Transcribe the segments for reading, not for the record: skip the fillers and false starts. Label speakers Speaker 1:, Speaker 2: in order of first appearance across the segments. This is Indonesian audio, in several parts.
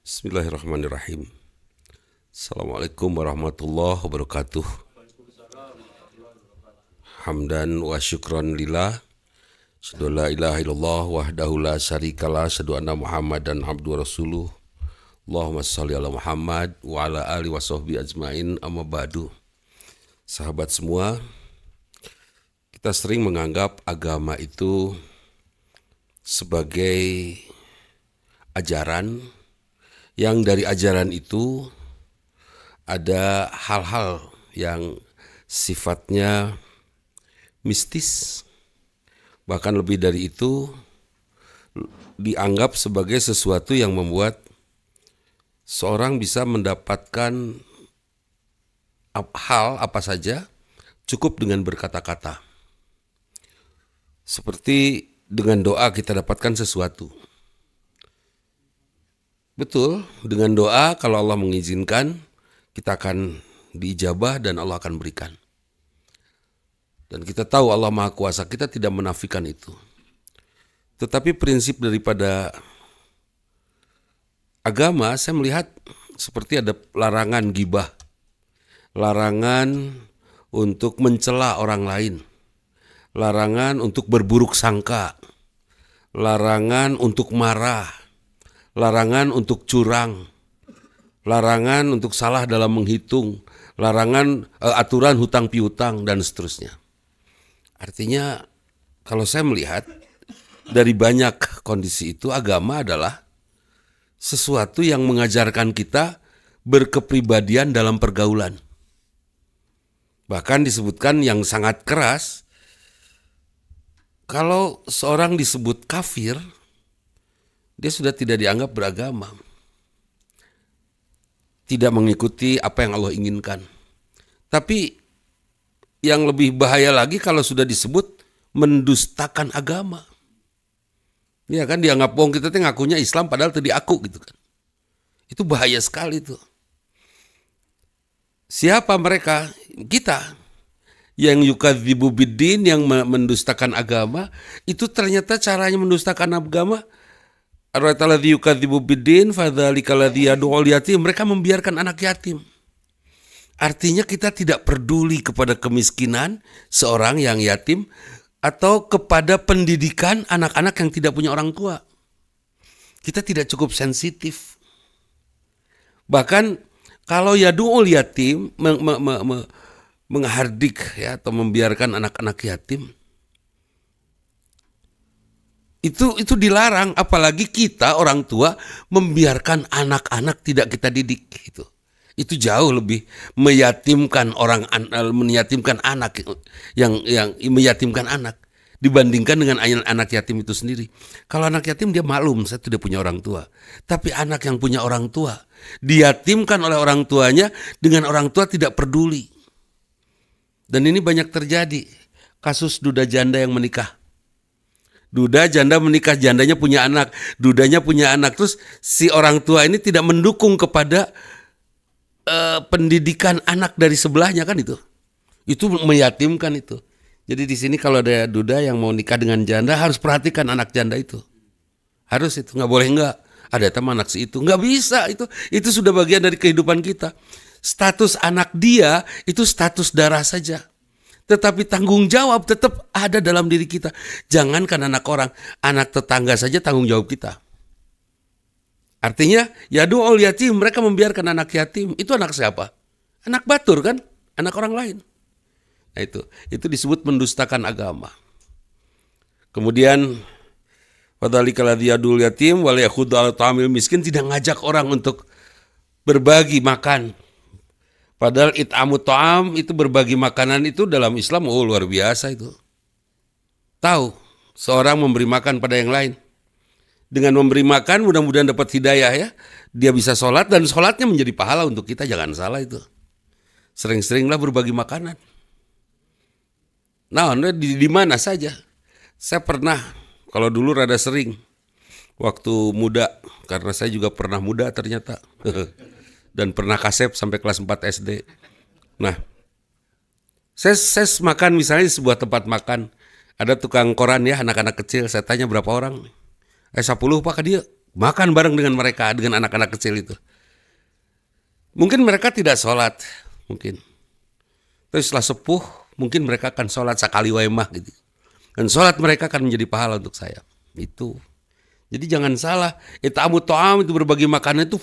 Speaker 1: Bismillahirrahmanirrahim. Assalamualaikum warahmatullahi wabarakatuh. Hamdan wa syukran lillah. Asyhadu an la ilaha illallah wahdahu la syarikalah, asyhadu anna Muhammadan abduhu wa rasuluh. Allahumma shalli ala Muhammad wa ala alihi wa sahbihi ajmain, amma ba'du. Sahabat semua, kita sering menganggap agama itu sebagai ajaran, yang dari ajaran itu ada hal-hal yang sifatnya mistis, bahkan lebih dari itu dianggap sebagai sesuatu yang membuat seorang bisa mendapatkan hal apa saja cukup dengan berkata-kata. Seperti dengan doa kita dapatkan sesuatu. Betul, dengan doa kalau Allah mengizinkan kita akan diijabah dan Allah akan berikan. Dan kita tahu Allah Maha Kuasa, kita tidak menafikan itu. Tetapi prinsip daripada agama saya melihat seperti ada larangan gibah, larangan untuk mencela orang lain, larangan untuk berburuk sangka, larangan untuk marah, larangan untuk curang, larangan untuk salah dalam menghitung, larangan aturan hutang piutang dan seterusnya. Artinya kalau saya melihat dari banyak kondisi itu, agama adalah sesuatu yang mengajarkan kita berkepribadian dalam pergaulan. Bahkan disebutkan yang sangat keras, kalau seorang disebut kafir, dia sudah tidak dianggap beragama, tidak mengikuti apa yang Allah inginkan. Tapi yang lebih bahaya lagi kalau sudah disebut mendustakan agama. Ya kan, dianggap bohong, kita tuh ngakunya Islam padahal tadi aku gitu kan. Itu bahaya sekali tuh. Siapa mereka? Kita yang yukadzibu biddin, yang mendustakan agama. Itu ternyata caranya mendustakan agama. Ar-ra'aitaladzi yukadzibu biddin fadzalikal ladzi yad'ul yatim. Mereka membiarkan anak yatim. Artinya kita tidak peduli kepada kemiskinan seorang yang yatim atau kepada pendidikan anak-anak yang tidak punya orang tua. Kita tidak cukup sensitif. Bahkan kalau yad'ul yatim, menghardik ya, atau membiarkan anak-anak yatim, itu dilarang. Apalagi kita orang tua membiarkan anak-anak tidak kita didik gitu. Itu jauh lebih meyatimkan meyatimkan anak, yang meyatimkan anak dibandingkan dengan anak yatim itu sendiri. Kalau anak yatim dia maklum, saya tidak punya orang tua. Tapi anak yang punya orang tua diyatimkan oleh orang tuanya, dengan orang tua tidak peduli. Dan ini banyak terjadi, kasus duda janda yang menikah. Duda janda menikah, jandanya punya anak, dudanya punya anak, terus si orang tua ini tidak mendukung kepada pendidikan anak dari sebelahnya, kan itu meyatimkan itu. Jadi di sini kalau ada duda yang mau nikah dengan janda, harus perhatikan anak janda itu, harus itu, nggak boleh nggak ada teman anak si itu, nggak bisa, itu sudah bagian dari kehidupan kita. Status anak dia itu status darah saja, tetapi tanggung jawab tetap ada dalam diri kita. Jangankan anak orang, anak tetangga saja tanggung jawab kita. Artinya yad'ul yatim, mereka membiarkan anak yatim. Itu anak siapa? Anak batur kan? Anak orang lain. Nah itu disebut mendustakan agama. Kemudian fadzalikal ladzi yad'ul yatim wa la yakhuddu 'ala ta'amil miskin, tidak ngajak orang untuk berbagi makan. Padahal it'amut ta'am, itu berbagi makanan, itu dalam Islam luar biasa itu. Tahu seorang memberi makan pada yang lain. Dengan memberi makan mudah-mudahan dapat hidayah ya. Dia bisa sholat dan sholatnya menjadi pahala untuk kita, jangan salah itu. Sering-seringlah berbagi makanan. Nah, di mana saja. Saya pernah, kalau dulu rada sering, waktu muda, karena saya juga pernah muda ternyata. Dan pernah kasep sampai kelas 4 SD. Nah, saya makan misalnya di sebuah tempat makan. Ada tukang koran ya, anak-anak kecil, saya tanya berapa orang. 10 Pak, dia makan bareng dengan mereka, dengan anak-anak kecil itu. Mungkin mereka tidak sholat, mungkin. Tapi setelah sepuh, mungkin mereka akan sholat sekali waemah gitu. Dan sholat mereka akan menjadi pahala untuk saya. Itu. Jadi jangan salah, it'amu ta'am itu berbagi makanan itu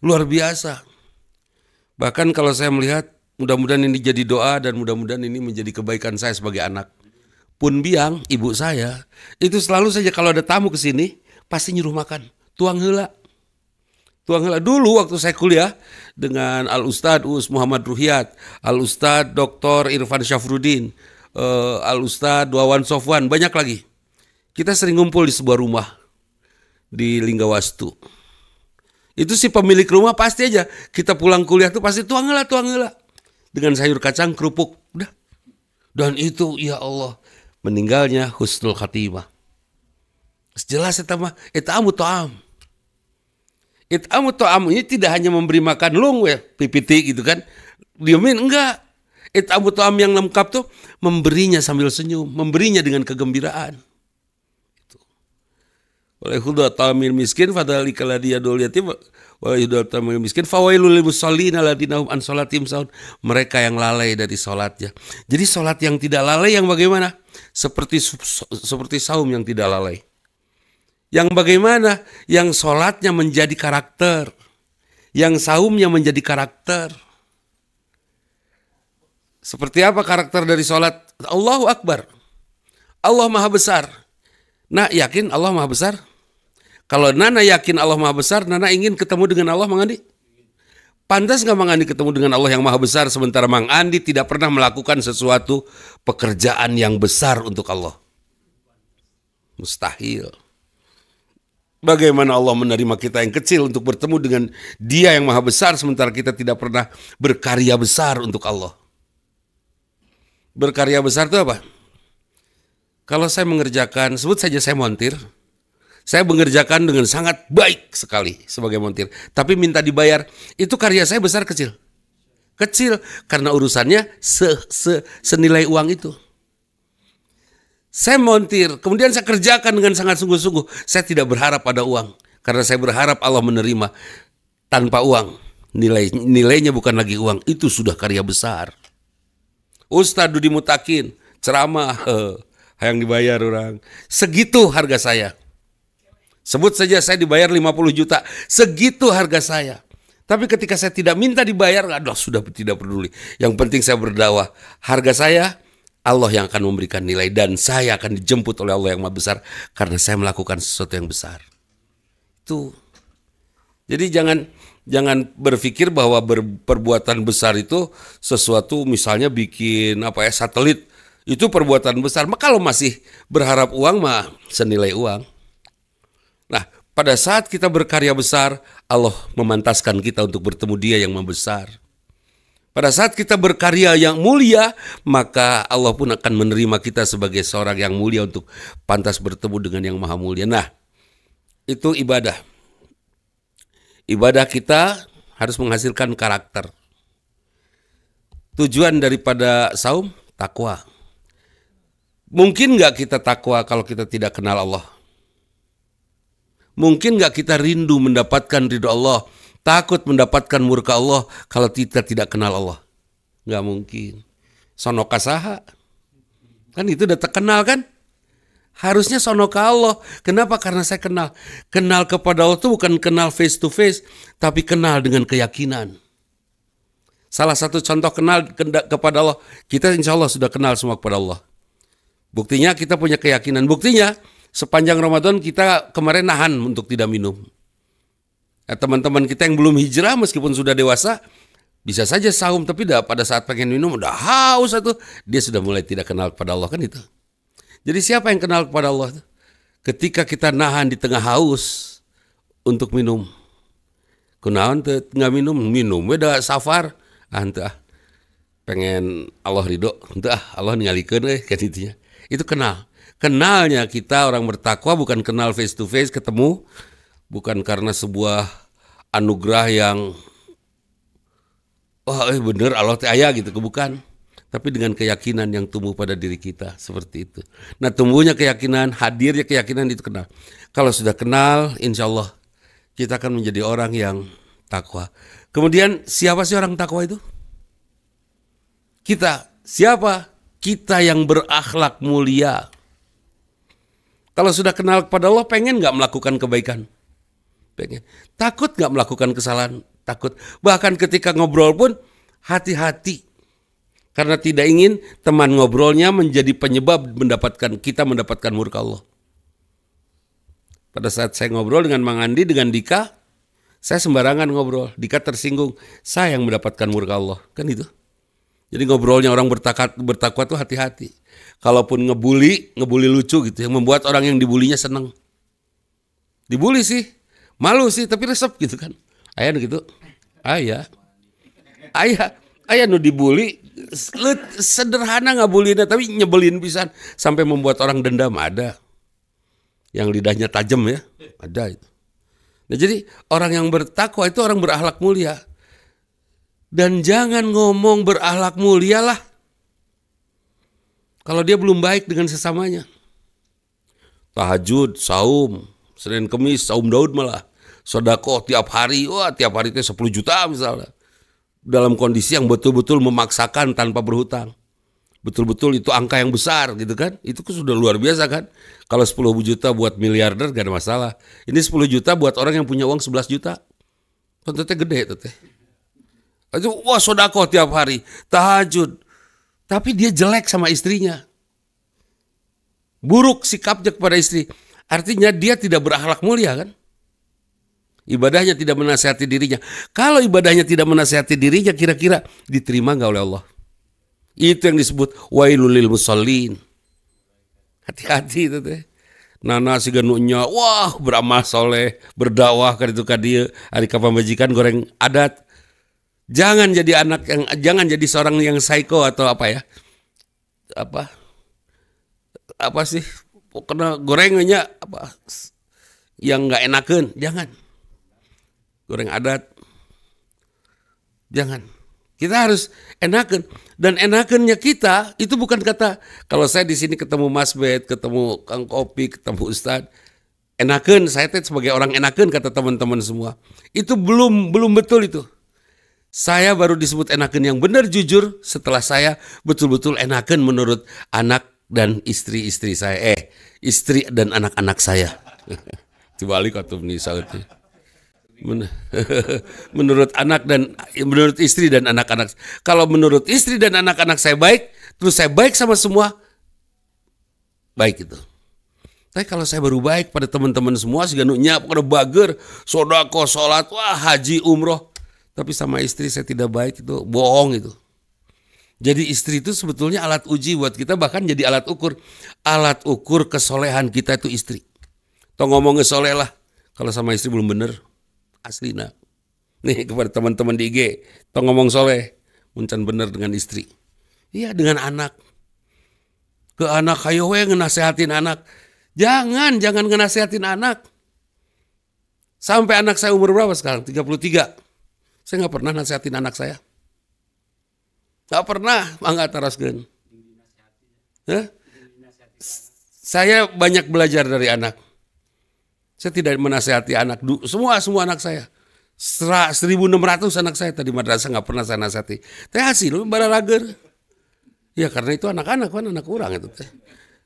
Speaker 1: luar biasa. Bahkan kalau saya melihat, mudah-mudahan ini jadi doa dan mudah-mudahan ini menjadi kebaikan saya sebagai anak. Pun Biang, ibu saya, itu selalu saja kalau ada tamu ke sini, pasti nyuruh makan. Tuang heula. Dulu waktu saya kuliah dengan Al-Ustadz Us Muhammad Ruhiyat, Al-Ustadz Dr. Irfan Syafruddin, Al-Ustadz Wawan Sofwan, banyak lagi. Kita sering ngumpul di sebuah rumah di Linggawastu. Itu si pemilik rumah pasti aja, kita pulang kuliah tuh pasti tuang heula. Dengan sayur kacang, kerupuk, udah. Dan itu, ya Allah, meninggalnya husnul khatimah. Jelas it'amu ta'am. It'amu ta'am ini tidak hanya memberi makan lung pipiti gitu kan. Diamin, enggak. It'amu ta'am yang lengkap tuh memberinya sambil senyum, memberinya dengan kegembiraan. Oleh huda tamil miskin fadhalika ladzi yadul yatim wa huda tamil miskin fawailul lil musallin alladzina hum an sholatim sahun. Mereka yang lalai dari salatnya. Jadi salat yang tidak lalai yang bagaimana? Seperti saum yang tidak lalai. Yang bagaimana? Yang sholatnya menjadi karakter. Yang saumnya menjadi karakter. Seperti apa karakter dari sholat? Allahu Akbar. Allah Maha Besar. Nah, yakin Allah Maha Besar? Kalau Nana yakin Allah Maha Besar, Nana ingin ketemu dengan Allah, Mang Andi? Pantas nggak Mang Andi ketemu dengan Allah yang Maha Besar, sementara Mang Andi tidak pernah melakukan sesuatu pekerjaan yang besar untuk Allah? Mustahil. Bagaimana Allah menerima kita yang kecil untuk bertemu dengan Dia yang Maha Besar, sementara kita tidak pernah berkarya besar untuk Allah? Berkarya besar itu apa? Kalau saya mengerjakan, sebut saja saya montir, saya mengerjakan dengan sangat baik sekali sebagai montir, tapi minta dibayar, itu karya saya besar kecil? Kecil, karena urusannya senilai uang itu. Saya montir, kemudian saya kerjakan dengan sangat sungguh-sungguh. Saya tidak berharap pada uang, karena saya berharap Allah menerima tanpa uang. Nilainya bukan lagi uang, itu sudah karya besar. Ustadz Dudi Mutakin, ceramah, yang dibayar orang. Segitu harga saya. Sebut saja saya dibayar 50 juta, segitu harga saya. Tapi ketika saya tidak minta dibayar, aduh sudah tidak peduli. Yang penting saya berdakwah. Harga saya, Allah yang akan memberikan nilai dan saya akan dijemput oleh Allah yang Maha Besar karena saya melakukan sesuatu yang besar. Itu. Jadi jangan berpikir bahwa perbuatan besar itu sesuatu misalnya bikin satelit itu perbuatan besar. Maka kalau masih berharap uang mah senilai uang. Nah, pada saat kita berkarya besar, Allah memantaskan kita untuk bertemu Dia yang Maha Besar. Pada saat kita berkarya yang mulia, maka Allah pun akan menerima kita sebagai seorang yang mulia untuk pantas bertemu dengan yang maha mulia. Nah, itu ibadah. Ibadah kita harus menghasilkan karakter. Tujuan daripada saum, takwa. Mungkin nggak kita takwa kalau kita tidak kenal Allah? Mungkin nggak kita rindu mendapatkan ridho Allah, takut mendapatkan murka Allah kalau kita tidak kenal Allah? Nggak mungkin. Sono kasaha. Kan itu udah terkenal kan? Harusnya sono ka Allah. Kenapa? Karena saya kenal. Kenal kepada Allah itu bukan kenal face to face, tapi kenal dengan keyakinan. Salah satu contoh kenal kepada Allah, kita insya Allah sudah kenal semua kepada Allah. Buktinya kita punya keyakinan. Buktinya sepanjang Ramadan kita kemarin nahan untuk tidak minum. Nah, teman-teman kita yang belum hijrah meskipun sudah dewasa bisa saja saum, tapi pada saat pengen minum udah haus atau dia sudah mulai tidak kenal kepada Allah, kan itu. Jadi siapa yang kenal kepada Allah? Ketika kita nahan di tengah haus untuk minum. Kunaon teu nggak minum beda safar. Pengen Allah ridho, Allah ningalikeun kan itunya. Itu kenal. Kenalnya kita orang bertakwa bukan kenal face to face ketemu, bukan karena sebuah anugerah yang bener Allah teh aya gitu, bukan. tapi dengan keyakinan yang tumbuh pada diri kita, seperti itu. Nah, tumbuhnya keyakinan, hadirnya keyakinan itu kenal. Kalau sudah kenal, insya Allah kita akan menjadi orang yang takwa. Kemudian siapa sih orang takwa itu? Kita. Siapa? Kita yang berakhlak mulia. Kalau sudah kenal kepada Allah, pengen gak melakukan kebaikan? Pengen. Takut gak melakukan kesalahan? Takut. Bahkan ketika ngobrol pun hati-hati. Karena tidak ingin teman ngobrolnya menjadi penyebab kita mendapatkan murka Allah. Pada saat saya ngobrol dengan Mang Andi, dengan Dika, saya sembarangan ngobrol. Dika tersinggung, saya yang mendapatkan murka Allah. Kan itu. Jadi ngobrolnya orang bertakwa tuh hati-hati. Kalaupun ngebully lucu gitu, yang membuat orang yang dibulinya senang. Dibully sih, malu sih, tapi resep gitu kan. Ayah gitu, ayah nu dibully, sederhana ngabulinya, tapi nyebelin pisan sampai membuat orang dendam. Ada yang lidahnya tajam ya, ada itu. Nah, jadi orang yang bertakwa itu orang berakhlak mulia. Dan jangan ngomong berakhlak mulia lah kalau dia belum baik dengan sesamanya. Tahajud, saum, Senin Kemis, saum Daud malah. Sedekah tiap hari, tiap hari itu 10 juta misalnya. Dalam kondisi yang betul-betul memaksakan tanpa berhutang. Betul-betul itu angka yang besar gitu kan. Itu sudah luar biasa kan. Kalau 10 juta buat miliarder gak ada masalah. Ini 10 juta buat orang yang punya uang 11 juta. Tentunya gede itu teh. Itu sedekah tiap hari, tahajud. Tapi dia jelek sama istrinya. Buruk sikapnya kepada istri. Artinya dia tidak berakhlak mulia kan? Ibadahnya tidak menasihati dirinya. Kalau ibadahnya tidak menasihati dirinya, kira-kira diterima nggak oleh Allah? Itu yang disebut wailul lil musallin. Hati-hati itu teh. Nana si ganunya, beramal soleh, berdakwah kan itu kan dia. Hari kapan majikan goreng adat. Jangan jadi jangan jadi seorang yang psycho atau apa ya? Apa sih? Kena gorengannya apa? Yang nggak enakan, jangan. Goreng adat. Jangan. Kita harus enakan, dan enakannya kita itu bukan kata kalau saya di sini ketemu Mas Bet, ketemu Kang Kopi, ketemu Ustadz, enakan saya sebagai orang enakan kata teman-teman semua. Itu belum betul itu. Saya baru disebut enakan yang benar jujur setelah saya betul-betul enakan menurut anak dan istri-istri saya. Istri dan anak-anak saya. Dibalik atau misalnya. Menurut istri dan anak-anak. Kalau menurut istri dan anak-anak saya baik, terus saya baik sama semua, baik itu. Tapi kalau saya baru baik pada teman-teman semua, seganunya pada bager, sodako, sholat, haji, umroh. Tapi sama istri saya tidak baik, itu bohong itu. Jadi istri itu sebetulnya alat uji buat kita, bahkan jadi alat ukur. Alat ukur kesolehan kita itu istri. Toh ngomong ngesoleh lah. Kalau sama istri belum bener, asli nah. Nih kepada teman-teman di IG, toh ngomong soleh, muncan bener dengan istri. Iya dengan anak. Ke anak hayo we ngenasehatin anak. Jangan ngenasehatin anak. Sampai anak saya umur berapa sekarang? 33. Saya nggak pernah nasihatin anak saya. Nggak pernah, mangga taraskeun. Saya banyak belajar dari anak. Saya tidak menasihati anak. Semua anak saya. 1.600 anak saya tadi madrasah nggak pernah saya nasihati. Teh hasil balalager. Ya karena itu anak-anak kan anak orang itu teh.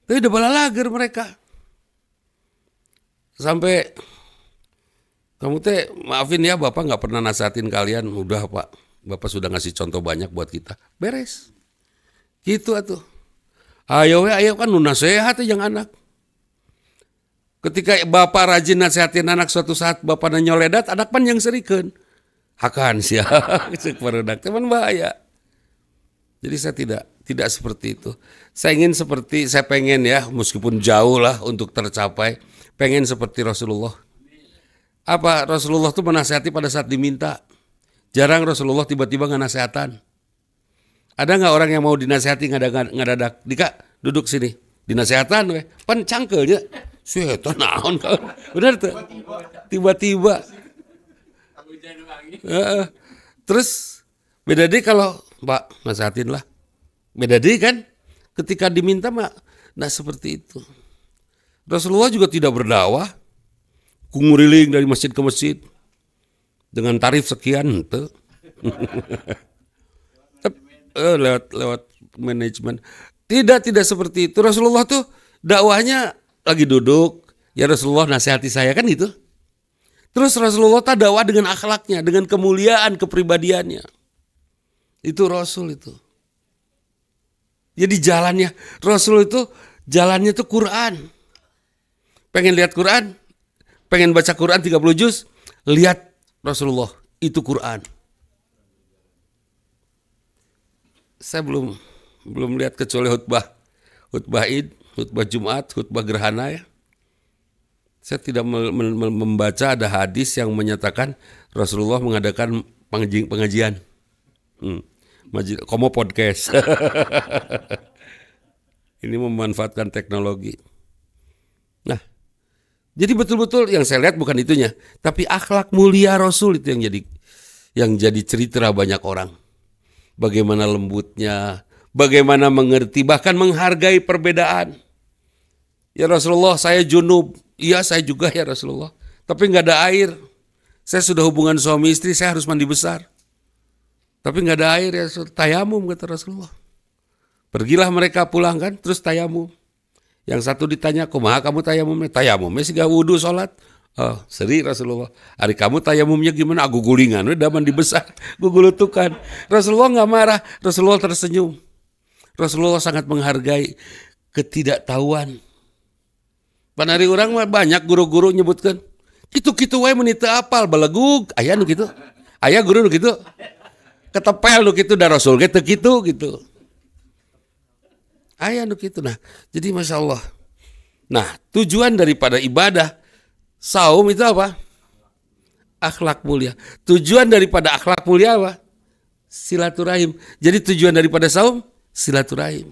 Speaker 1: Tapi udah balalager mereka. Sampai kamu teh maafin ya Bapak nggak pernah nasihatin kalian. Udah Pak, Bapak sudah ngasih contoh banyak buat kita. Beres. Gitu atuh. Ayo kan nu nasehat yang anak. Ketika Bapak rajin nasihatin anak, suatu saat Bapak nyoledat, anak pan yang serikeun. Hakan sia. Keparudak teman bahaya. Jadi saya tidak seperti itu. Saya pengen ya, meskipun jauh lah untuk tercapai, pengen seperti Rasulullah. Apa Rasulullah tuh menasihati pada saat diminta. Jarang Rasulullah tiba-tiba nganasehatan. Ada nggak orang yang mau dinasehati ngadadak? Dika duduk sini, dinasehatan weh. Pan cangkelnya, setan naon kau. Benar tuh. Tiba-tiba. Terus beda deh kalau Pak nasehatin lah. Beda deh kan? Ketika diminta mah, nah seperti itu. Rasulullah juga tidak berdakwah, kunguriling dari masjid ke masjid dengan tarif sekian, tuh. lewat manajemen. Tidak seperti itu. Rasulullah tuh dakwahnya lagi duduk, ya Rasulullah nasihati saya kan itu. Terus Rasulullah tak dakwah dengan akhlaknya, dengan kemuliaan kepribadiannya. Itu Rasul itu. Jadi jalannya Rasul itu jalannya tuh Quran. Pengen lihat Quran, pengen baca Quran 30 juz, lihat Rasulullah, itu Quran. Saya belum lihat kecuali khutbah Id, khutbah Jumat, khutbah gerhana ya. Saya tidak membaca ada hadis yang menyatakan Rasulullah mengadakan pengajian. Komo podcast. Ini memanfaatkan teknologi. Nah, jadi betul-betul yang saya lihat bukan itunya, tapi akhlak mulia Rasul itu yang jadi cerita banyak orang. Bagaimana lembutnya, bagaimana mengerti, bahkan menghargai perbedaan. Ya Rasulullah, saya junub. Iya, saya juga ya Rasulullah. Tapi nggak ada air. Saya sudah hubungan suami istri, saya harus mandi besar. Tapi nggak ada air ya, tayamum kata Rasulullah. Pergilah mereka pulang kan, terus tayamum. Yang satu ditanya, kumaha kamu tayamumnya? Tayamumnya sih gak wudhu sholat. Oh, seri Rasulullah. Hari kamu tayamumnya gimana? Aku gulingan, udah mandi besar, gugulutukan. Rasulullah nggak marah, Rasulullah tersenyum. Rasulullah sangat menghargai ketidaktahuan. Panari orang banyak guru-guru nyebutkan, gitu-gitu wae menita apal balegug, aya nu gitu. Aya guru nu gitu. Ketepel nu gitu da Rasul ge teu kitu gitu. Aya nu gitu. Nah, jadi Masya Allah. Nah, tujuan daripada ibadah saum itu apa? Akhlak mulia. Tujuan daripada akhlak mulia apa? Silaturahim. Jadi tujuan daripada saum silaturahim.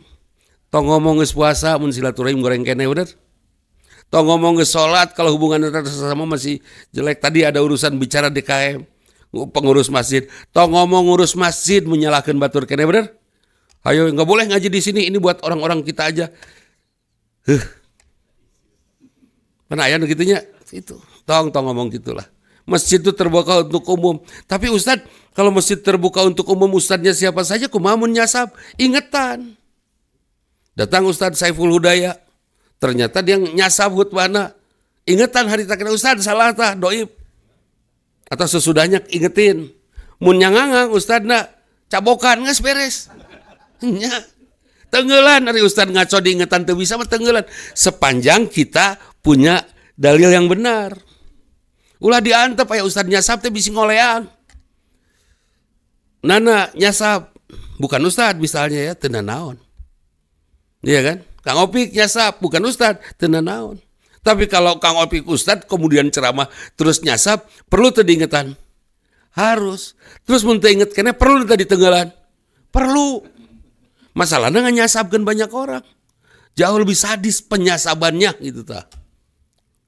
Speaker 1: Tong ngomong geus puasa mun silaturahim goreng kene bener. Tong ngomong geus salat kalau hubungan antar sesama masih jelek. Tadi ada urusan bicara DKM, pengurus masjid. Tong ngomong ngurus masjid menyalahkan batur kene bener. Ayo nggak boleh ngaji di sini, ini buat orang-orang kita aja. Mana ayah gitunya? Itu. Tong ngomong gitulah. Masjid itu terbuka untuk umum. Tapi Ustadz, kalau masjid terbuka untuk umum, ustadznya siapa saja kumaha mun nyasab? Ingetan. Datang Ustadz Saiful Hudaya. Ternyata dia nyasab khutbahna. Ingetan hari takna Ustadz salah tah doib. Atau sesudahnya ingetin. Mun nyangangang ustadzna cabokan geus beres. Nya. Tenggelan hari Ustadz ngaco diingetan teu bisa mah tenggelan. Sepanjang kita punya dalil yang benar. Ulah diantep aya Ustadz nyasab teh bisi ngoleang. Nana nyasab bukan Ustadz misalnya ya teu naon. Iya kan? Kang Opik nyasab bukan Ustadz teu naon. Tapi kalau Kang Opik Ustadz kemudian ceramah terus nyasab, perlu teu diingetan? Harus. Terus mun teu inget keneh perlu teu ditenggelan? Perlu. Masalahnya nyasabkan banyak orang. Jauh lebih sadis penyasabannya gitu tah.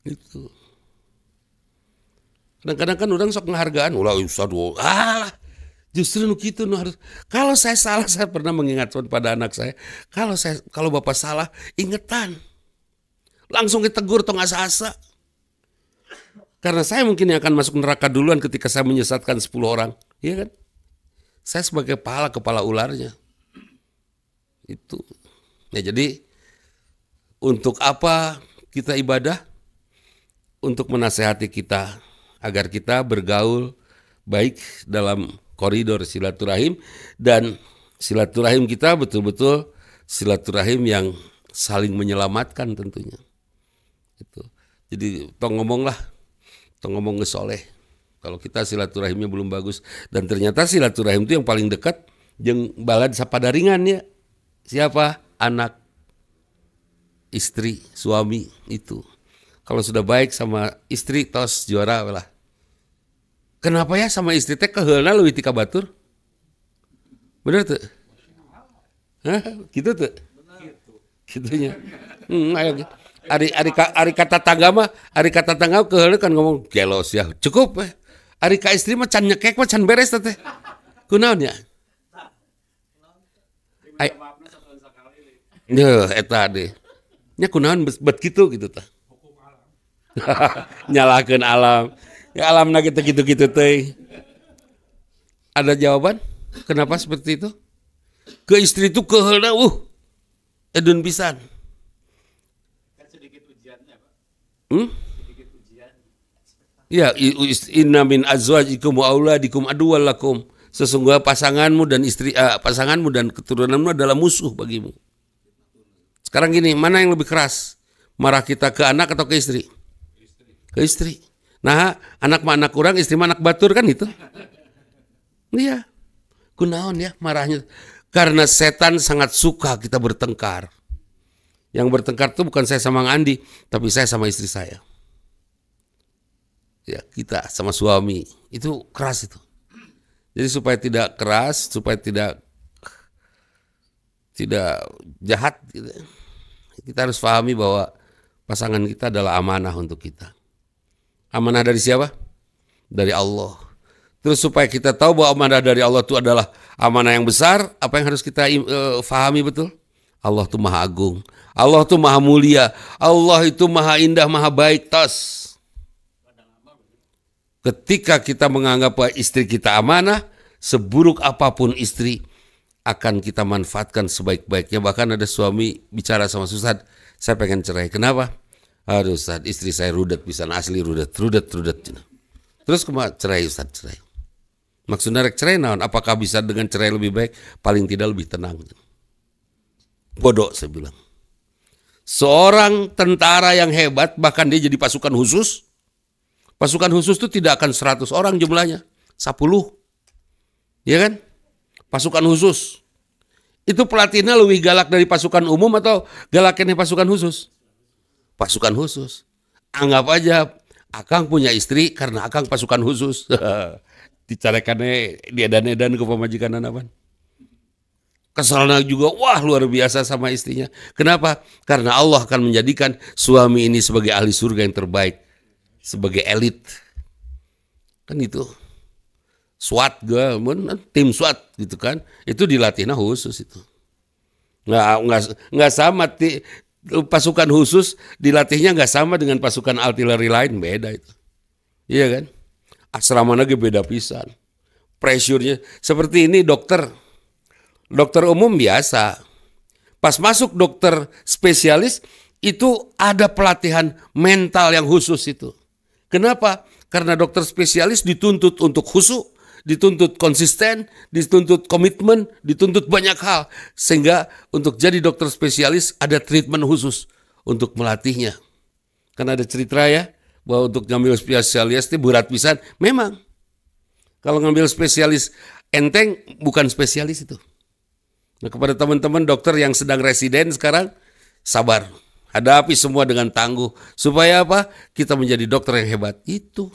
Speaker 1: Itu. Kadang-kadang kan orang sok penghargaan, ulah Ustaz, justru gitu harus. Kalau saya salah, saya pernah mengingatkan pada anak saya, kalau bapak salah, ingetan. Langsung ditegur tong asa-asa. Karena saya mungkin yang akan masuk neraka duluan ketika saya menyesatkan 10 orang, iya kan? Saya sebagai kepala ularnya. Itu. Ya jadi untuk apa kita ibadah? Untuk menasehati kita agar kita bergaul baik dalam koridor silaturahim dan silaturahim kita betul-betul silaturahim yang saling menyelamatkan tentunya. Itu. Jadi tong ngomong geus soleh. Kalau kita silaturahimnya belum bagus dan ternyata silaturahim itu yang paling dekat jeung balad sapadaringan ya. Siapa? Anak, istri, suami itu. Kalau sudah baik sama istri, tos juara lah. Kenapa ya sama istri teh keheulna leuwih ti ka batur? Bener tuh? Hah? Gitu tuh? Gitunya. Ari kata tangga mah, keheulna kan ngomong gelos ya. Cukup. Ari ka istri mah can nyekek mah can beres teh. Kunaon ya? Eta deh. Nya kunaon bet kitu gitu tah. Nyalakeun alam. Ya alamna kita gitu-gitu teh. Ada jawaban? Kenapa seperti itu? Ke istri itu keheula edun pisan.
Speaker 2: Kan sedikit ujiannya, Pak. Sedikit ujian.
Speaker 1: Ya, inna min azwajikum wa auladikum aduwwal lakum. Sesungguhnya pasanganmu dan pasanganmu dan keturunanmu adalah musuh bagimu. Sekarang gini, mana yang lebih keras? Marah kita ke anak atau ke istri? Ke istri. Nah, anak mah anak kurang, istri mah anak batur kan itu. Iya. Kunaon ya marahnya. Karena setan sangat suka kita bertengkar. Yang bertengkar itu bukan saya sama Andi, tapi saya sama istri saya. Ya, kita sama suami. Itu keras itu. Jadi supaya tidak keras, supaya tidak jahat gitu. Kita harus pahami bahwa pasangan kita adalah amanah untuk kita. Amanah dari siapa? Dari Allah. Terus supaya kita tahu bahwa amanah dari Allah itu adalah amanah yang besar, apa yang harus kita fahami betul? Allah itu maha agung, Allah itu maha mulia, Allah itu maha indah, maha baik. Ketika kita menganggap bahwa istri kita amanah, seburuk apapun istri akan kita manfaatkan sebaik-baiknya. Bahkan ada suami bicara sama Ustaz, saya pengen cerai. Kenapa? Aduh Ustaz, istri saya rudet pisan, asli rudet. Terus kemana cerai Ustaz, cerai. Maksudnya rek cerai naon? Apakah bisa dengan cerai lebih baik? Paling tidak lebih tenang. Bodoh saya bilang. Seorang tentara yang hebat, bahkan dia jadi pasukan khusus. Pasukan khusus itu tidak akan 100 orang jumlahnya, 10. Ya kan? Pasukan khusus. Itu pelatihnya lebih galak dari pasukan umum atau galaknya pasukan khusus? Pasukan khusus. Anggap aja Akang punya istri karena Akang pasukan khusus. Dicarekannya dia edan ke pemajikan apa? Kesalnya juga wah luar biasa sama istrinya. Kenapa? Karena Allah akan menjadikan suami ini sebagai ahli surga yang terbaik, sebagai elit. Kan itu. SWAT gue, tim SWAT gitu kan. Itu dilatihnya khusus itu. Nggak sama pasukan khusus dilatihnya nggak sama dengan pasukan artileri lain, beda itu. Iya kan? Asrama lagi beda pisan. Pressure-nya seperti ini dokter umum biasa. Pas masuk dokter spesialis itu ada pelatihan mental yang khusus itu. Kenapa? Karena dokter spesialis dituntut untuk khusyuk, dituntut konsisten, dituntut komitmen, dituntut banyak hal. Sehingga untuk jadi dokter spesialis ada treatment khusus untuk melatihnya. Kan ada cerita ya, bahwa untuk ngambil spesialis itu berat pisan. Memang, kalau ngambil spesialis enteng bukan spesialis itu. Nah kepada teman-teman dokter yang sedang residen sekarang, sabar. Hadapi semua dengan tangguh. Supaya apa? Kita menjadi dokter yang hebat. Itu.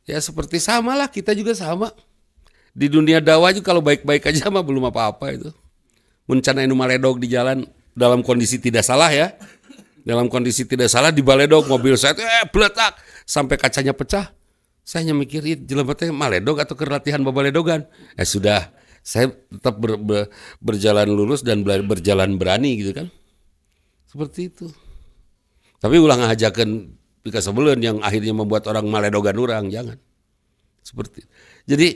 Speaker 1: Ya seperti sama lah, kita juga sama. Di dunia dakwah juga kalau baik-baik aja mah belum apa-apa itu. Mencana inu maledog di jalan dalam kondisi tidak salah ya. Dalam kondisi tidak salah di baledog mobil saya beletak sampai kacanya pecah. Saya hanya mikir jelema maledog atau kelatihan babaledogan. Sudah, saya tetap berjalan lurus dan berjalan berani gitu kan. Seperti itu. Tapi ulah ngajakeun pika sebelum yang akhirnya membuat orang maledogan orang, jangan. Seperti itu. Jadi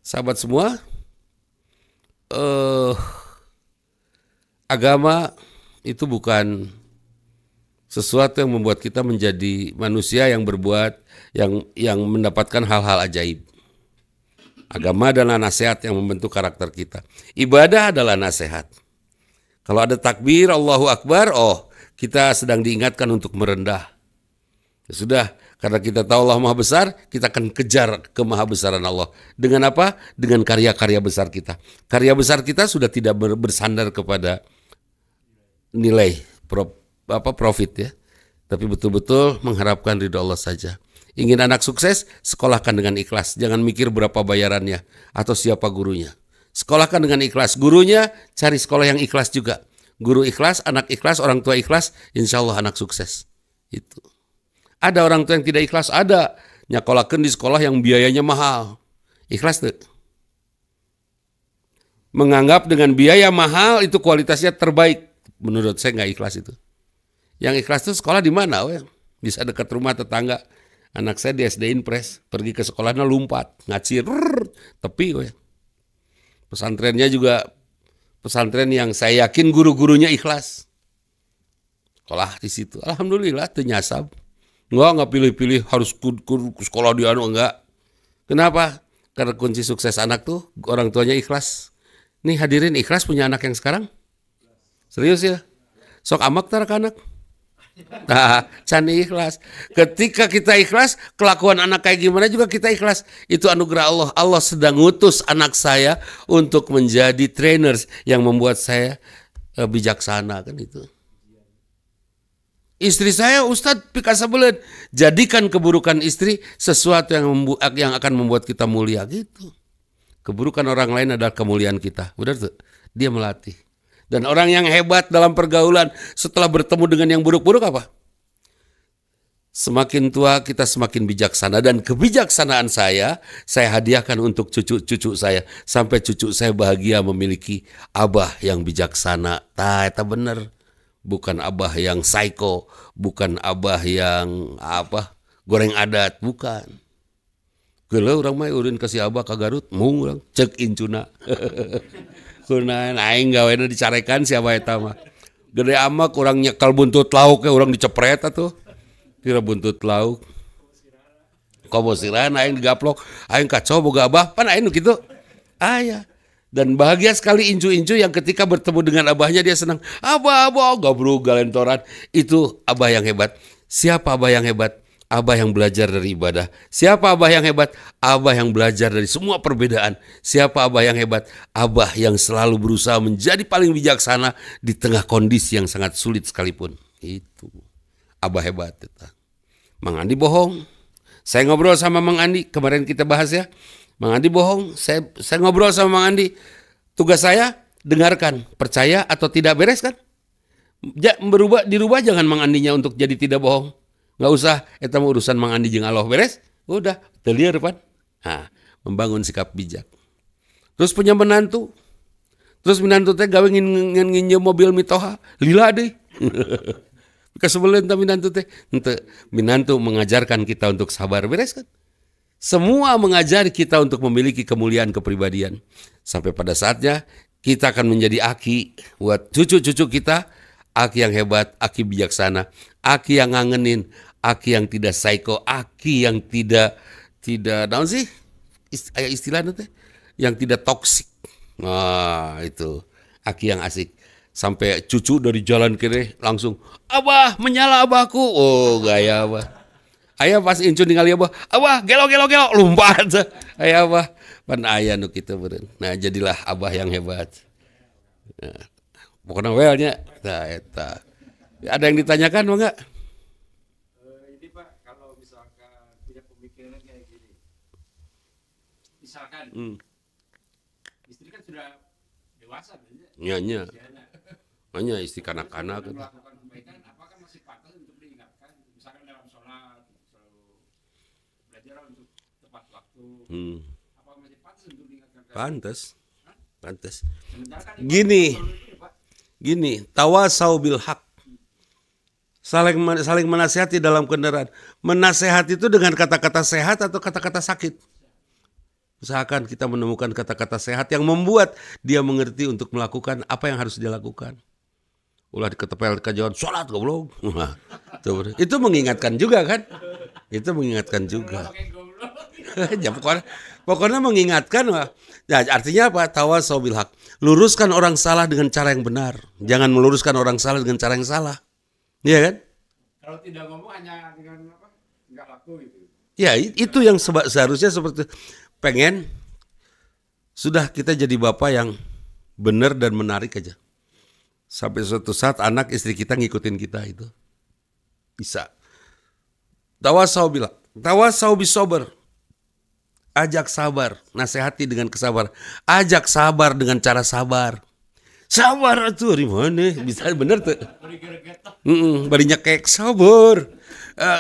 Speaker 1: sahabat semua, agama itu bukan sesuatu yang membuat kita menjadi manusia yang berbuat yang mendapatkan hal-hal ajaib. Agama adalah nasihat yang membentuk karakter kita. Ibadah adalah nasihat. Kalau ada takbir Allahu Akbar, kita sedang diingatkan untuk merendah. Ya sudah, karena kita tahu Allah Maha Besar, kita akan kejar kemahabesaran Allah. Dengan apa? Dengan karya-karya besar kita. Karya besar kita sudah tidak bersandar kepada nilai profit ya. Tapi betul-betul mengharapkan ridho Allah saja. Ingin anak sukses, sekolahkan dengan ikhlas. Jangan mikir berapa bayarannya atau siapa gurunya. Sekolahkan dengan ikhlas. Gurunya cari sekolah yang ikhlas juga. Guru ikhlas, anak ikhlas, orang tua ikhlas, insya Allah anak sukses. Itu. Ada orang tua yang tidak ikhlas, ada. Nyakolakan di sekolah yang biayanya mahal. Ikhlas tuh. Menganggap dengan biaya mahal itu kualitasnya terbaik. Menurut saya nggak ikhlas itu. Yang ikhlas itu sekolah di mana? We? Bisa dekat rumah tetangga. Anak saya di SD Impres, pergi ke sekolahnya lompat, ngacir, tepi. We. Pesantrennya juga pesantren yang saya yakin guru-gurunya ikhlas. Sekolah di situ, alhamdulillah ternyasab. Nggak pilih-pilih harus ke sekolah di anu, enggak. Kenapa? Karena kunci sukses anak tuh orang tuanya ikhlas. Nih hadirin ikhlas punya anak yang sekarang? Serius ya? Sok amak tarak anak. Nah, can ikhlas. Ketika kita ikhlas, kelakuan anak kayak gimana juga kita ikhlas. Itu anugerah Allah. Allah sedang ngutus anak saya untuk menjadi trainers yang membuat saya bijaksana kan itu. Istri saya, Ustadz pikasa belet. Jadikan keburukan istri sesuatu yang akan membuat kita mulia gitu. Keburukan orang lain adalah kemuliaan kita. Benar tuh? Dia melatih. Dan orang yang hebat dalam pergaulan setelah bertemu dengan yang buruk-buruk apa? Semakin tua kita semakin bijaksana. Dan kebijaksanaan saya hadiahkan untuk cucu-cucu saya. Sampai cucu saya bahagia memiliki abah yang bijaksana. Itu benar. Bukan abah yang psycho. Bukan abah yang goreng adat. Bukan. Kalau orang mah urin kasih abah ke Garut. Mung orang cek incuna. Kunaon aing gawena dicarekan siapa eta mah. Gede amak urang nyekal buntut lauk ke urang dicepret atuh. Kira buntut lauk. Komo sirana aing digaplok, aing kacau boga abah, pan aing nu kitu. Aya. Dan bahagia sekali incu-incu yang ketika bertemu dengan abahnya dia senang. Abah gabruk galentoran. Itu abah yang hebat. Siapa abah yang hebat? Abah yang belajar dari ibadah. Siapa abah yang hebat? Abah yang belajar dari semua perbedaan. Siapa abah yang hebat? Abah yang selalu berusaha menjadi paling bijaksana di tengah kondisi yang sangat sulit sekalipun. Itu abah hebat. Mang Andi bohong. Saya ngobrol sama Mang Andi. Kemarin kita bahas ya. Mang Andi bohong. Saya ngobrol sama Mang Andi. Tugas saya dengarkan. Percaya atau tidak, beres kan? Dirubah jangan Mang Andinya untuk jadi tidak bohong. Nggak usah, itu urusan Mang Andi jeung Allah, beres. Udah, telir pan. Nah, membangun sikap bijak. Terus punya menantu. Terus menantu teh gawe nginjem mobil mitoha, lila deh. Kesebelen teh menantu teh. Menantu mengajarkan kita untuk sabar, beres kan? Semua mengajari kita untuk memiliki kemuliaan kepribadian. Sampai pada saatnya kita akan menjadi aki buat cucu-cucu kita. Aki yang hebat, aki bijaksana, aki yang ngangenin, aki yang tidak psycho, aki yang tidak naon sih istilahnya teh, yang tidak toksik. Nah, itu aki yang asik. Sampai cucu dari jalan kiri langsung, abah menyala abahku. Oh gaya abah. Ayah pas incun ningali abah, abah gelo lompat. Ayah abah pan ayah nu kitu beureun. Nah jadilah abah yang hebat. Nah, pokoknya welnya. Nah, eta. Ada yang ditanyakan enggak?
Speaker 2: Ini Pak, kalau misalkan punya pemikiran kayak gini, misalkan istri kan sudah dewasa,
Speaker 1: Nya. Hanya istri kanak-kanak.
Speaker 2: Melakukan kebaikan, apakah masih pantas untuk diingatkan? Misalkan dalam sholat, selalu belajar untuk tepat waktu. Apakah masih pantas untuk diingatkan?
Speaker 1: Pantas.
Speaker 2: Sementara kan
Speaker 1: Gini, tawasau bil haq. Saling menasihati dalam kendaraan. Menasehati itu dengan kata-kata sehat atau kata-kata sakit. Usahakan kita menemukan kata-kata sehat yang membuat dia mengerti untuk melakukan apa yang harus dia lakukan. Ulah diketepel kejauhan, sholat goblok. Itu mengingatkan juga kan? Itu mengingatkan juga. Ya, pokoknya mengingatkan. Ya, artinya apa? Tawasau bil haq. Luruskan orang salah dengan cara yang benar. Jangan meluruskan orang salah dengan cara yang salah. Iya kan?
Speaker 2: kalau tidak ngomong hanya dengan apa? Enggak laku gitu.
Speaker 1: Ya, itu yang seharusnya seperti pengen sudah kita jadi bapak yang benar dan menarik aja. Sampai suatu saat anak istri kita ngikutin kita itu. Bisa. Tawasau bisober. Ajak sabar, nasihati dengan kesabar. Ajak sabar dengan cara sabar. Sabar atuh di mana? Bisa bener tuh. Barinya kayak sabar.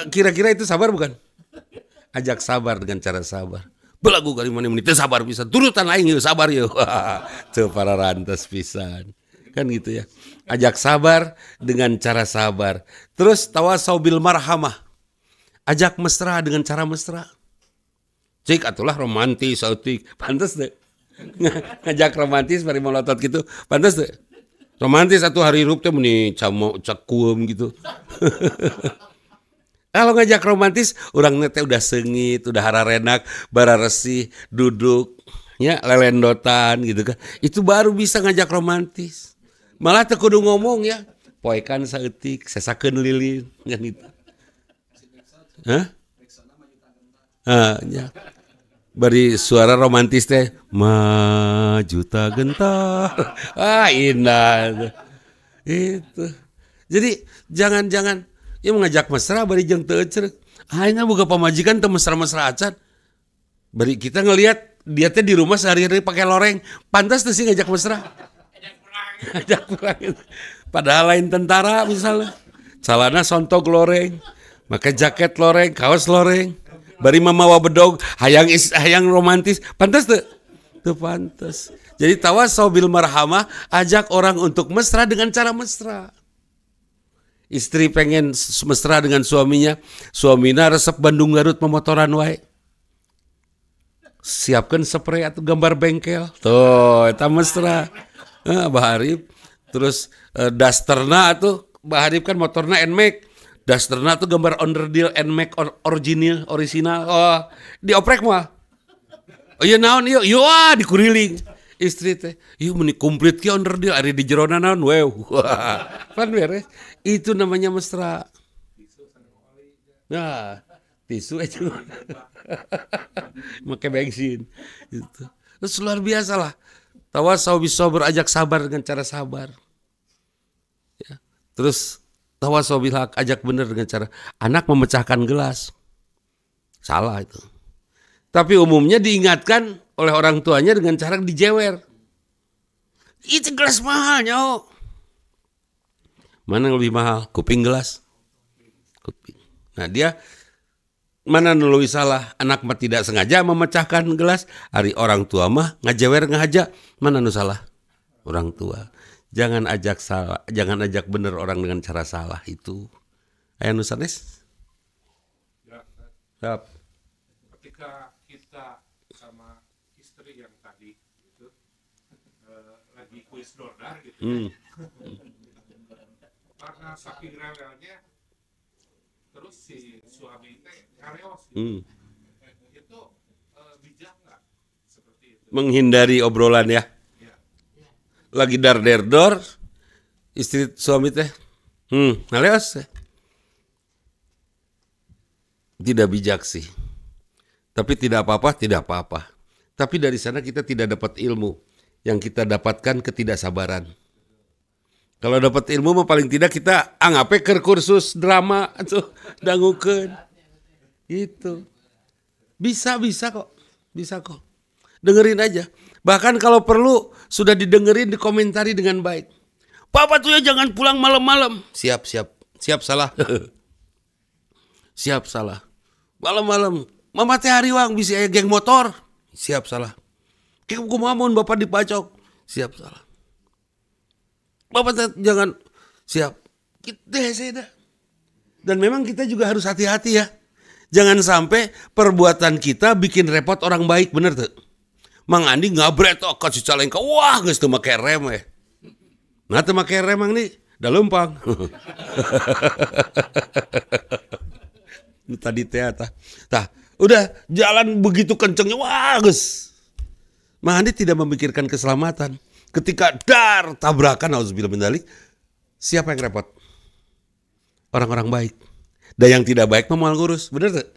Speaker 1: Kira-kira itu sabar bukan? Ajak sabar dengan cara sabar. Belagu kali mana menit sabar pisan. Turutan aing yeuh sabar yeuh. Teu para rantes pisan. Kan gitu ya. Ajak sabar dengan cara sabar. Terus tawasau bil marhamah. Ajak mesra dengan cara mesra. Cik atulah romantis autik. Pantes deh. Ngajak romantis bari melotot gitu. Pantes deh. Romantis atuh hari rup teh meni cakuem gitu. Kalau ngajak romantis, orang teh udah sengit, udah hararenak, bararesih, duduk, ya lelendotan gitu kan. Itu baru bisa ngajak romantis. Malah teu kudu ngomong ya. Poekan saeutik, sesakeun lilin kan gitu. Hah? Ya. Bari suara romantis teh majuta gentar. Indah. Itu. Jadi jangan ya mengajak mesra bari jeung teu cerek. Ayeuna boga pamajikan teu mesra-mesra acan. Bari kita ngelihat dia teh di rumah sehari-hari pakai loreng, pantas teu sih ngajak mesra. Ajak perang. Padahal lain tentara misalnya. Calana sontok loreng, make jaket loreng, kaos loreng. Bari mamawa bedog, hayang romantis, pantas teu? Teu pantas. Jadi tawasau bil marhamah, ajak orang untuk mesra dengan cara mesra. Istri pengen mesra dengan suaminya, suamina resep Bandung Garut memotoran wae. Siapkan spray atau gambar bengkel. Tuh, eta mesra. Baharip. Terus dasterna tuh baharip kan motorna NMAX. Dasterna tuh gambar onderdil NMAX original. Oh, dioprek mah. Oh iya naon ieu? Yo dikuriling. Istri teh, ieu meni komplit ki onderdil ari di jerona naon wew. Pan beres. Itu namanya mesra. Nah, tisu aja. Make bensin. Gitu. Terus luar biasa lah. Tawasau bisobr, ajak sabar dengan cara sabar. Ya. Terus tawasau bil haq, ajak benar dengan cara anak memecahkan gelas. Salah itu. Tapi umumnya diingatkan oleh orang tuanya dengan cara dijewer. Itu gelas mahal, nyok. Mana yang lebih mahal? Kuping gelas. Kuping. Nah dia mana nului salah, anak mah tidak sengaja memecahkan gelas, hari orang tua mah ngajewer ngahaja, mana nu salah? Orang tua. Jangan ajak salah, jangan ajak bener orang dengan cara salah itu. Aya nu sanes? Ya.
Speaker 3: Ketika kita sama istri yang tadi itu lagi kuis dordar gitu. Karena saking rewelnya terus si suami teh ngareos gitu. Itu bijak nggak seperti itu?
Speaker 1: Menghindari obrolan ya. Lagi dar-der-dor, istri suami teh, ngaleos. Tidak bijak sih. Tapi tidak apa-apa, tidak apa-apa. Tapi dari sana kita tidak dapat ilmu. Yang kita dapatkan ketidaksabaran. Kalau dapat ilmu mah paling tidak kita anggape ke kursus drama atau dangukeun. Gitu. Bisa kok. Bisa kok. Dengerin aja. Bahkan kalau perlu sudah didengerin, dikomentari dengan baik. Papa tuh ya jangan pulang malam-malam. Siap salah. Siap salah. Malam-malam. Mama teh hariwang bisa aya geng motor. Siap salah. Kayak kumaha mun bapak dipacok. Siap salah. Bapak teh jangan siap. Kita hese dah. Dan memang kita juga harus hati-hati ya. Jangan sampai perbuatan kita bikin repot orang baik, bener tuh. Mang Andi ngabretok ka Cicalengka. Wah, geus teu make rem we. Nah teu make rem Mang nih, da leumpang. Tadi teh tah, udah jalan begitu kencengnya, wah geus. Mang Andi tidak memikirkan keselamatan. Ketika dar tabrakan, auzubillah min dzalik, siapa yang repot? Orang-orang baik. Dan yang tidak baik mah moal ngurus, bener tuh?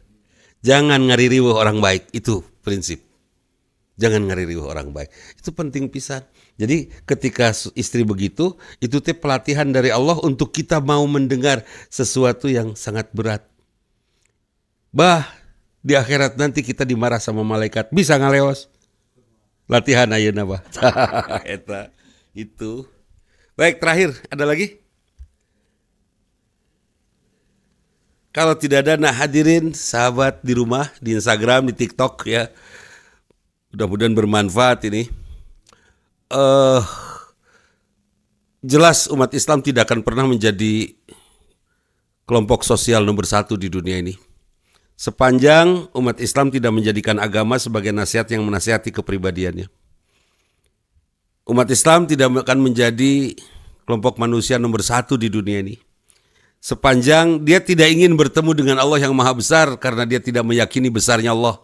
Speaker 1: Jangan ngaririweuh orang baik, itu prinsip. Jangan ngaririweuh orang baik. Itu penting pisan. Jadi ketika istri begitu, itu teh pelatihan dari Allah untuk kita mau mendengar sesuatu yang sangat berat. Bah, di akhirat nanti kita dimarah sama malaikat, bisa ngaleos. Latihan ayeuna bah. Eta itu. Baik, terakhir ada lagi? Kalau tidak ada, nah hadirin sahabat di rumah, di Instagram, di TikTok ya. Mudah-mudahan bermanfaat ini. Jelas umat Islam tidak akan pernah menjadi kelompok sosial nomor 1 di dunia ini. Sepanjang umat Islam tidak menjadikan agama sebagai nasihat yang menasihati kepribadiannya. Umat Islam tidak akan menjadi kelompok manusia nomor 1 di dunia ini. Sepanjang dia tidak ingin bertemu dengan Allah yang maha besar karena dia tidak meyakini besarnya Allah.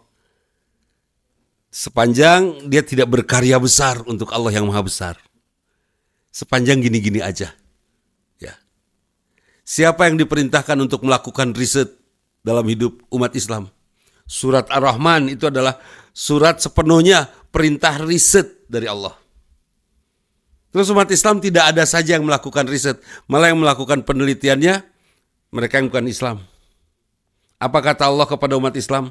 Speaker 1: Sepanjang dia tidak berkarya besar untuk Allah yang maha besar. Sepanjang gini-gini aja. Ya. Siapa yang diperintahkan untuk melakukan riset dalam hidup umat Islam? Surat Ar-Rahman itu adalah surat sepenuhnya perintah riset dari Allah. Terus umat Islam tidak ada saja yang melakukan riset, malah yang melakukan penelitiannya mereka yang bukan Islam. Apa kata Allah kepada umat Islam?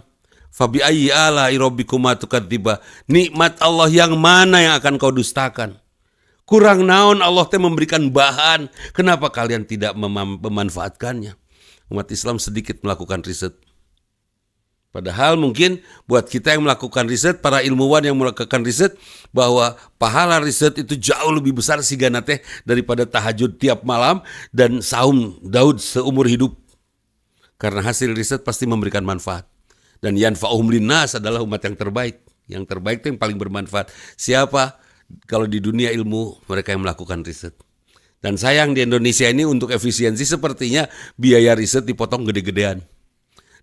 Speaker 1: Fabi ayyi ala'i rabbikuma tukadziba. Nikmat Allah yang mana yang akan kau dustakan? Kurang naon Allah teh memberikan bahan, kenapa kalian tidak memanfaatkannya? Umat Islam sedikit melakukan riset. Padahal mungkin buat kita yang melakukan riset, para ilmuwan yang melakukan riset, bahwa pahala riset itu jauh lebih besar sigana teh daripada tahajud tiap malam dan saum Daud seumur hidup. Karena hasil riset pasti memberikan manfaat. Dan yanfa'uhum linnas adalah umat yang terbaik. Yang terbaik itu yang paling bermanfaat. Siapa? Kalau di dunia ilmu mereka yang melakukan riset. Dan sayang di Indonesia ini untuk efisiensi sepertinya biaya riset dipotong gede-gedean.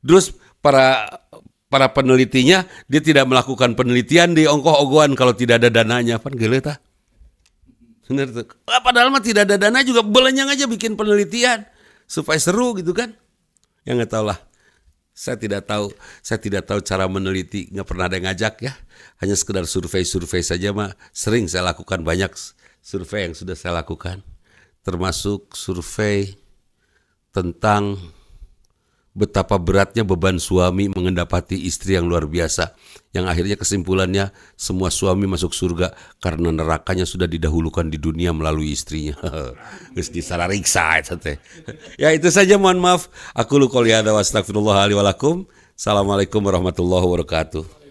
Speaker 1: Terus para penelitinya dia tidak melakukan penelitian di ongkoh-ongkohan kalau tidak ada dananya, pan gele tah. Benar tuh. Padahal mah tidak ada dana juga belenyang aja bikin penelitian supaya seru gitu kan. Ya nggak tahu lah. Saya tidak tahu cara meneliti, nggak pernah ada yang ngajak ya. Hanya sekedar survei saja mah sering saya lakukan, banyak survei yang sudah saya lakukan. Termasuk survei tentang betapa beratnya beban suami mengendapati istri yang luar biasa. Yang akhirnya kesimpulannya semua suami masuk surga karena nerakanya sudah didahulukan di dunia melalui istrinya. Geus disarariksa eta teh. Ya itu saja, mohon maaf. Aku qouli hadza wa astaghfirullah li wa lakum. Assalamualaikum warahmatullahi wabarakatuh.